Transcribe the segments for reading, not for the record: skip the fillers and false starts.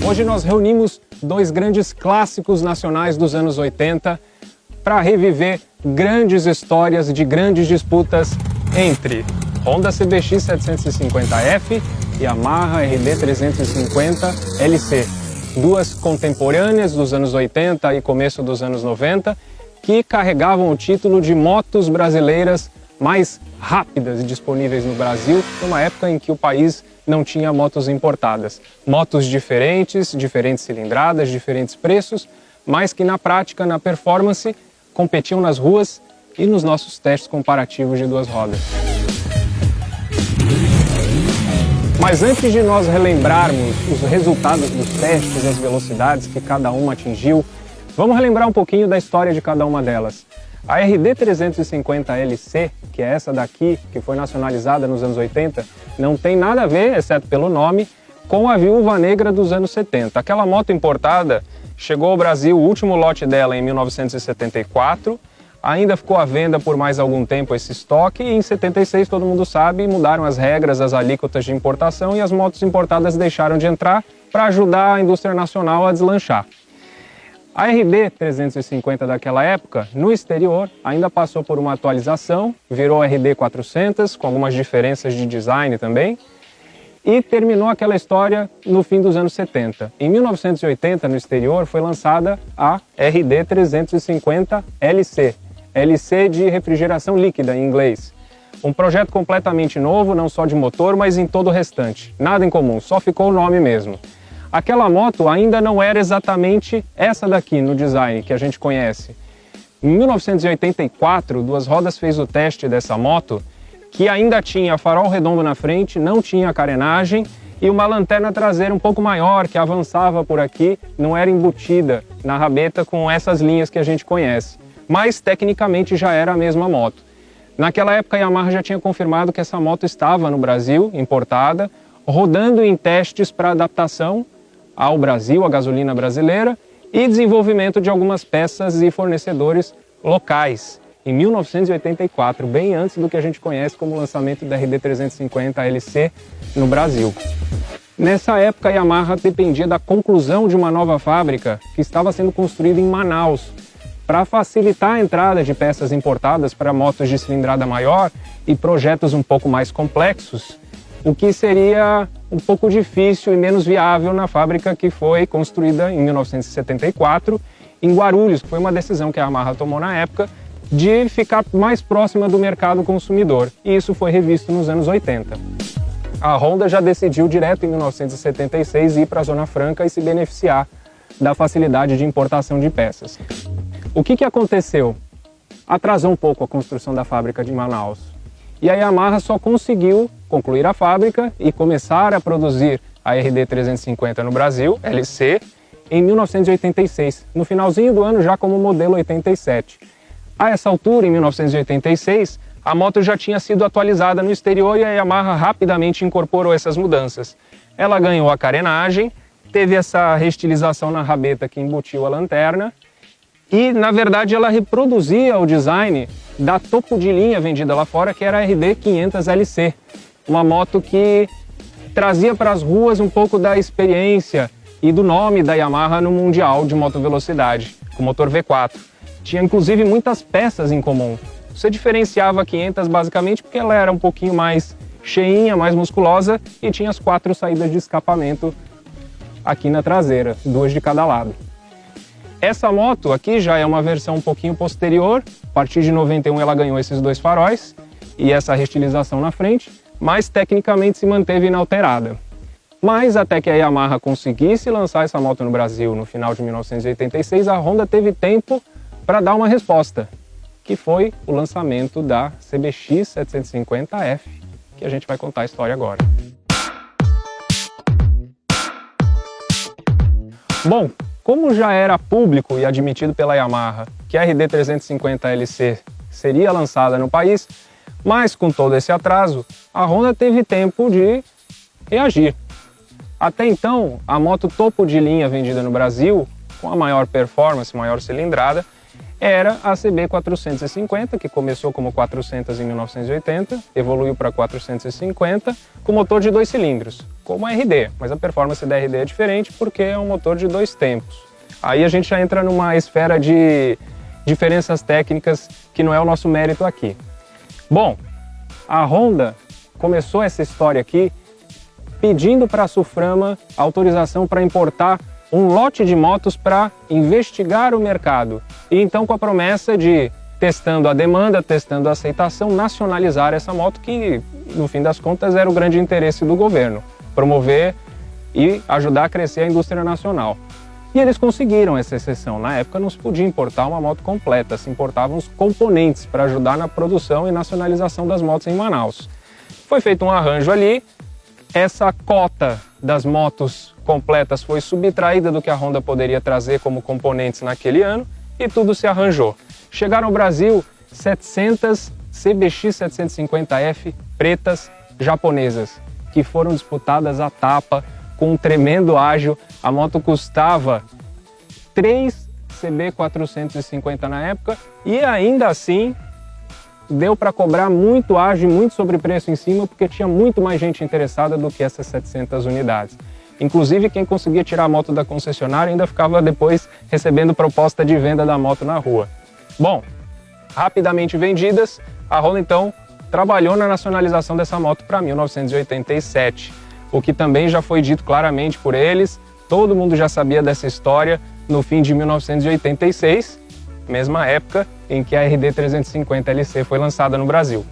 Hoje nós reunimos dois grandes clássicos nacionais dos anos 80 para reviver grandes histórias de grandes disputas entre Honda CBX 750F e Yamaha RD 350 LC. Duas contemporâneas dos anos 80 e começo dos anos 90 que carregavam o título de motos brasileiras mais rápidas disponíveis no Brasil, numa época em que o país não tinha motos importadas. Motos diferentes cilindradas, diferentes preços, mas que na prática, na performance, competiam nas ruas e nos nossos testes comparativos de duas rodas. Mas antes de nós relembrarmos os resultados dos testes, as velocidades que cada uma atingiu, vamos relembrar um pouquinho da história de cada uma delas. A RD 350 LC, que é essa daqui, que foi nacionalizada nos anos 80, não tem nada a ver, exceto pelo nome, com a Viúva Negra dos anos 70. Aquela moto importada chegou ao Brasil, o último lote dela em 1974, ainda ficou à venda por mais algum tempo esse estoque e em 76, todo mundo sabe, mudaram as regras, as alíquotas de importação e as motos importadas deixaram de entrar para ajudar a indústria nacional a deslanchar. A RD 350 daquela época, no exterior, ainda passou por uma atualização, virou RD 400, com algumas diferenças de design também, e terminou aquela história no fim dos anos 70. Em 1980, no exterior, foi lançada a RD 350 LC, LC de refrigeração líquida em inglês. Um projeto completamente novo, não só de motor, mas em todo o restante. Nada em comum, só ficou o nome mesmo. Aquela moto ainda não era exatamente essa daqui no design que a gente conhece. Em 1984, Duas Rodas fez o teste dessa moto, que ainda tinha farol redondo na frente, não tinha carenagem e uma lanterna traseira um pouco maior que avançava por aqui, não era embutida na rabeta com essas linhas que a gente conhece. Mas tecnicamente já era a mesma moto. Naquela época a Yamaha já tinha confirmado que essa moto estava no Brasil, importada, rodando em testes para adaptação ao Brasil, a gasolina brasileira, e desenvolvimento de algumas peças e fornecedores locais, em 1984, bem antes do que a gente conhece como lançamento da RD 350 LC no Brasil. Nessa época, a Yamaha dependia da conclusão de uma nova fábrica que estava sendo construída em Manaus, para facilitar a entrada de peças importadas para motos de cilindrada maior e projetos um pouco mais complexos, o que seria um pouco difícil e menos viável na fábrica que foi construída em 1974 em Guarulhos, que foi uma decisão que a Yamaha tomou na época de ficar mais próxima do mercado consumidor, e isso foi revisto nos anos 80. A Honda já decidiu direto em 1976 ir para a Zona Franca e se beneficiar da facilidade de importação de peças. O que aconteceu? Atrasou um pouco a construção da fábrica de Manaus. E a Yamaha só conseguiu concluir a fábrica e começar a produzir a RD 350 no Brasil, LC, em 1986, no finalzinho do ano já como modelo 87. A essa altura, em 1986, a moto já tinha sido atualizada no exterior e a Yamaha rapidamente incorporou essas mudanças. Ela ganhou a carenagem, teve essa restilização na rabeta que embutiu a lanterna e, na verdade, ela reproduzia o design da topo de linha vendida lá fora, que era a RD 500 LC, uma moto que trazia para as ruas um pouco da experiência e do nome da Yamaha no Mundial de Motovelocidade, com motor V4. Tinha inclusive muitas peças em comum. Você diferenciava a 500 basicamente porque ela era um pouquinho mais cheinha, mais musculosa e tinha as 4 saídas de escapamento aqui na traseira, 2 de cada lado. Essa moto aqui já é uma versão um pouquinho posterior, a partir de 91 ela ganhou esses 2 faróis e essa restilização na frente, mas tecnicamente se manteve inalterada. Mas até que a Yamaha conseguisse lançar essa moto no Brasil no final de 1986, a Honda teve tempo para dar uma resposta, que foi o lançamento da CBX 750F, que a gente vai contar a história agora. Bom, como já era público e admitido pela Yamaha que a RD 350 LC seria lançada no país, mas com todo esse atraso, a Honda teve tempo de reagir. Até então, a moto topo de linha vendida no Brasil, com a maior performance, maior cilindrada, era a CB 450, que começou como 400 em 1980, evoluiu para 450, com motor de 2 cilindros, como a RD, mas a performance da RD é diferente porque é um motor de 2 tempos. Aí a gente já entra numa esfera de diferenças técnicas que não é o nosso mérito aqui. Bom, a Honda começou essa história aqui pedindo para a Suframa autorização para importar um lote de motos para investigar o mercado e então com a promessa de, testando a demanda, testando a aceitação, nacionalizar essa moto que, no fim das contas, era o grande interesse do governo, promover e ajudar a crescer a indústria nacional. E eles conseguiram essa exceção. Na época não se podia importar uma moto completa, se importavam os componentes para ajudar na produção e nacionalização das motos em Manaus. Foi feito um arranjo ali, essa cota das motos completas foi subtraída do que a Honda poderia trazer como componentes naquele ano e tudo se arranjou. Chegaram ao Brasil 700 CBX 750F pretas japonesas, que foram disputadas à tapa com um tremendo ágio. A moto custava 3 CB 450 na época e ainda assim deu para cobrar muito ágio e muito sobrepreço em cima porque tinha muito mais gente interessada do que essas 700 unidades. Inclusive quem conseguia tirar a moto da concessionária ainda ficava depois recebendo proposta de venda da moto na rua. Bom, rapidamente vendidas, a Honda então trabalhou na nacionalização dessa moto para 1987, o que também já foi dito claramente por eles, todo mundo já sabia dessa história no fim de 1986, mesma época em que a RD 350 LC foi lançada no Brasil.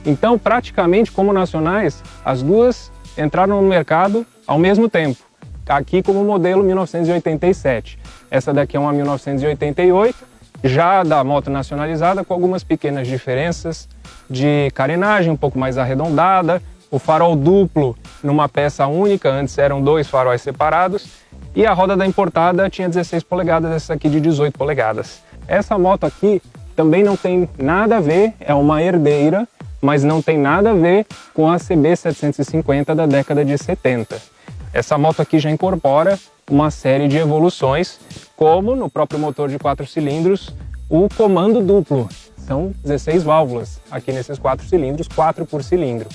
Então, praticamente como nacionais, as duas entraram no mercado ao mesmo tempo, aqui como modelo 1987. Essa daqui é uma 1988, já da moto nacionalizada, com algumas pequenas diferenças de carenagem, um pouco mais arredondada, o farol duplo numa peça única, antes eram 2 faróis separados, e a roda da importada tinha 16 polegadas, essa aqui de 18 polegadas. Essa moto aqui também não tem nada a ver, é uma herdeira, mas não tem nada a ver com a CB 750 da década de 70. Essa moto aqui já incorpora uma série de evoluções, como no próprio motor de 4 cilindros, o comando duplo. São 16 válvulas aqui nesses 4 cilindros, 4 por cilindro.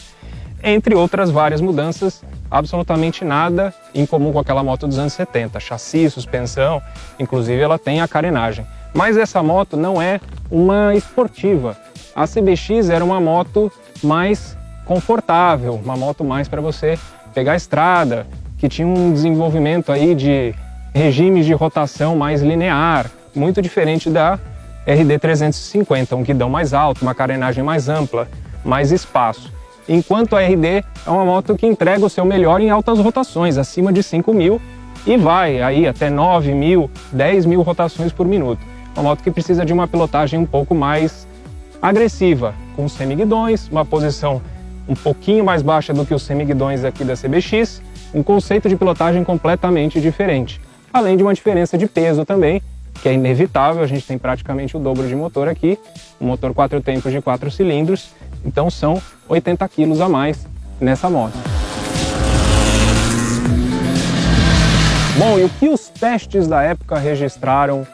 Entre outras várias mudanças, absolutamente nada em comum com aquela moto dos anos 70. Chassi, suspensão, inclusive ela tem a carenagem. Mas essa moto não é uma esportiva. A CBX era uma moto mais confortável, uma moto mais para você pegar a estrada, que tinha um desenvolvimento aí de regimes de rotação mais linear, muito diferente da RD 350, um guidão mais alto, uma carenagem mais ampla, mais espaço. Enquanto a RD é uma moto que entrega o seu melhor em altas rotações, acima de 5.000 e vai aí até 9.000, 10.000 rotações por minuto. Uma moto que precisa de uma pilotagem um pouco mais agressiva, com semiguidões, uma posição um pouquinho mais baixa do que os semiguidões aqui da CBX, um conceito de pilotagem completamente diferente. Além de uma diferença de peso também, que é inevitável, a gente tem praticamente o dobro de motor aqui, um motor 4 tempos de 4 cilindros, então são 80 quilos a mais nessa moto. Bom, e o que os testes da época registraram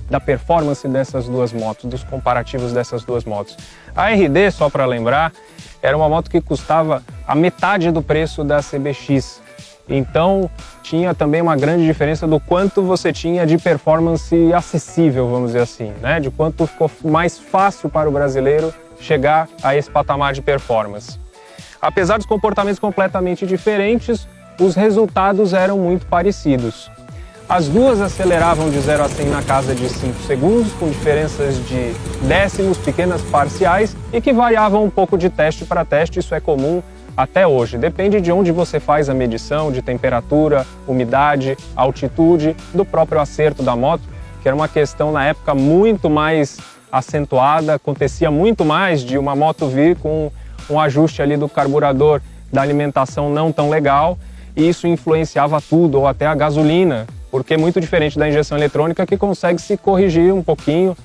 da performance dessas duas motos, dos comparativos dessas duas motos? A RD, só para lembrar, era uma moto que custava a metade do preço da CBX, então tinha também uma grande diferença do quanto você tinha de performance acessível, vamos dizer assim, né? De quanto ficou mais fácil para o brasileiro chegar a esse patamar de performance. Apesar dos comportamentos completamente diferentes, os resultados eram muito parecidos. As duas aceleravam de 0 a 100 na casa de 5 segundos, com diferenças de décimos, pequenas parciais, e que variavam um pouco de teste para teste, isso é comum até hoje. Depende de onde você faz a medição, de temperatura, umidade, altitude, do próprio acerto da moto, que era uma questão na época muito mais acentuada, acontecia muito mais de uma moto vir com um ajuste ali do carburador da alimentação não tão legal, e isso influenciava tudo, ou até a gasolina, porque é muito diferente da injeção eletrônica que consegue se corrigir um pouquinho,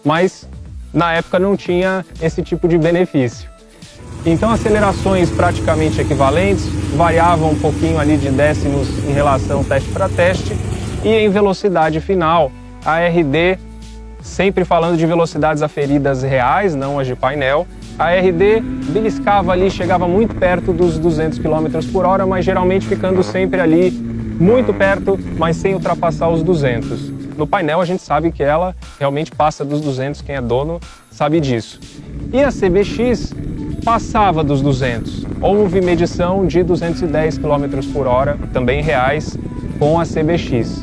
mas na época não tinha esse tipo de benefício. Então acelerações praticamente equivalentes, variavam um pouquinho ali de décimos em relação teste para teste, e em velocidade final a RD sempre falando de velocidades aferidas reais, não as de painel. A RD beliscava ali, chegava muito perto dos 200 km por hora, mas geralmente ficando sempre ali muito perto, mas sem ultrapassar os 200. No painel a gente sabe que ela realmente passa dos 200, quem é dono sabe disso. E a CBX passava dos 200. Houve medição de 210 km por hora, também reais, com a CBX.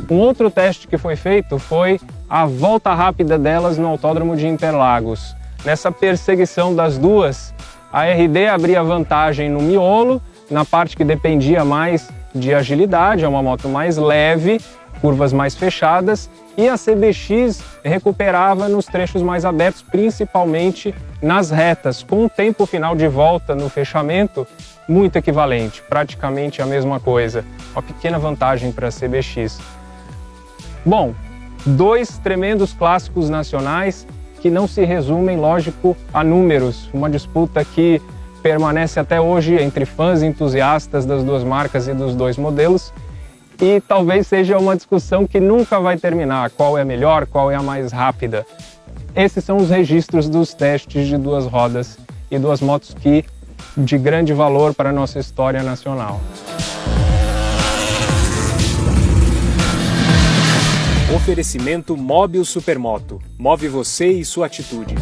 Um outro teste que foi feito foi a volta rápida delas no Autódromo de Interlagos. Nessa perseguição das duas, a RD abria vantagem no miolo, na parte que dependia mais de agilidade, é uma moto mais leve, curvas mais fechadas, e a CBX recuperava nos trechos mais abertos, principalmente nas retas, com um tempo final de volta no fechamento muito equivalente, praticamente a mesma coisa. Uma pequena vantagem para a CBX. Bom, dois tremendos clássicos nacionais que não se resumem, lógico, a números. Uma disputa que permanece até hoje entre fãs e entusiastas das duas marcas e dos dois modelos. E talvez seja uma discussão que nunca vai terminar. Qual é a melhor, qual é a mais rápida? Esses são os registros dos testes de duas rodas e duas motos que de grande valor para a nossa história nacional. Oferecimento Móbil Supermoto. Move você e sua atitude.